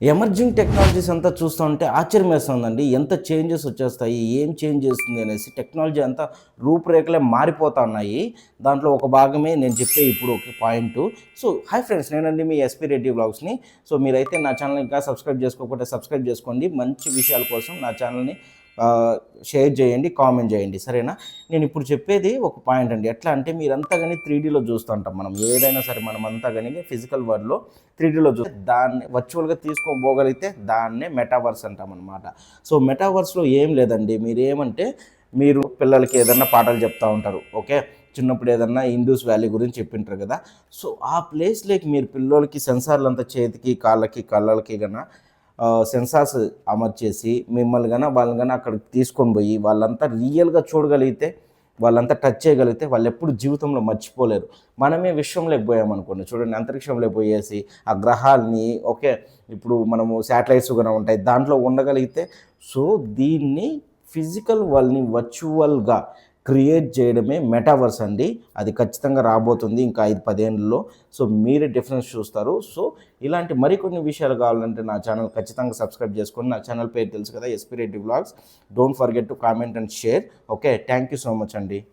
Emerging technologies అంతా చూస్తూ ఉంటే ఆశ్చర్యం వేస్తుందండి. ఎంత చేంజెస్ వచ్చేస్తాయి, ఏం చేంజ్ చేస్తుంది అనేసి టెక్నాలజీ అంతా రూపురేఖలే మారిపోతా ఉన్నాయి. దాంట్లో ఒక భాగమే నేను చెప్పే ఇప్పుడు ఒక పాయింటు. సో హాయ్ ఫ్రెండ్స్, నేనండి మీ ఎస్పీ రెడ్డి వ్లాగ్స్ని. సో మీరైతే నా ఛానల్ ఇంకా సబ్స్క్రైబ్ చేసుకోకపోతే సబ్స్క్రైబ్ చేసుకోండి. మంచి విషయాల కోసం నా ఛానల్ని షేర్ చేయండి, కామెంట్ చేయండి, సరేనా? నేను ఇప్పుడు చెప్పేది ఒక పాయింట్ అండి. ఎట్లా అంటే మీరంతా కానీ 3Dలో చూస్తుంటాం. మనం ఏదైనా సరే మనమంతా కానీ ఫిజికల్ వరల్డ్లో 3Dలో చూస్తే దాన్ని వర్చువల్గా తీసుకొని పోగలిగితే దాన్నే మెటావర్స్ అంటాం అనమాట. సో మెటావర్స్లో ఏం లేదండి. మీరేమంటే మీరు పిల్లలకి ఏదన్నా పాఠాలు చెప్తూ ఉంటారు, ఓకే? చిన్నప్పుడు ఏదన్నా ఇండూస్ వ్యాలీ గురించి చెప్పింటారు కదా. సో ఆ ప్లేస్లోకి మీరు పిల్లలకి సెన్సార్లు అంతా చేతికి, కాళ్ళకి, కళ్ళకి కన్నా సెన్సార్స్ అమర్చేసి మిమ్మల్ని కానీ వాళ్ళని కానీ అక్కడికి తీసుకొని పోయి వాళ్ళంతా రియల్గా చూడగలిగితే, వాళ్ళంతా టచ్ చేయగలిగితే వాళ్ళు ఎప్పుడు జీవితంలో మర్చిపోలేరు. మనమే విశ్వంలోకి పోయామనుకోండి, చూడండి, అంతరిక్షంలోకి పోయేసి ఆ గ్రహాలని, ఓకే, ఇప్పుడు మనము శాటిలైట్స్ కూడా ఉంటాయి, దాంట్లో ఉండగలిగితే, సో దీన్ని ఫిజికల్ వరల్డ్ని వర్చువల్గా క్రియేట్ చేయడమే మెటావర్స్ అండి. అది ఖచ్చితంగా రాబోతుంది ఇంకా 5-10 ఏళ్ళలో. సో మీరే డిఫరెన్స్ చూస్తారు. సో ఇలాంటి మరికొన్ని విషయాలు కావాలంటే నా ఛానల్ ఖచ్చితంగా సబ్స్క్రైబ్ చేసుకోండి. నా ఛానల్ పేరు తెలుసు కదా, SP Reddy vlogs. Don't forget to comment and share. Okay, thank you so much అండి.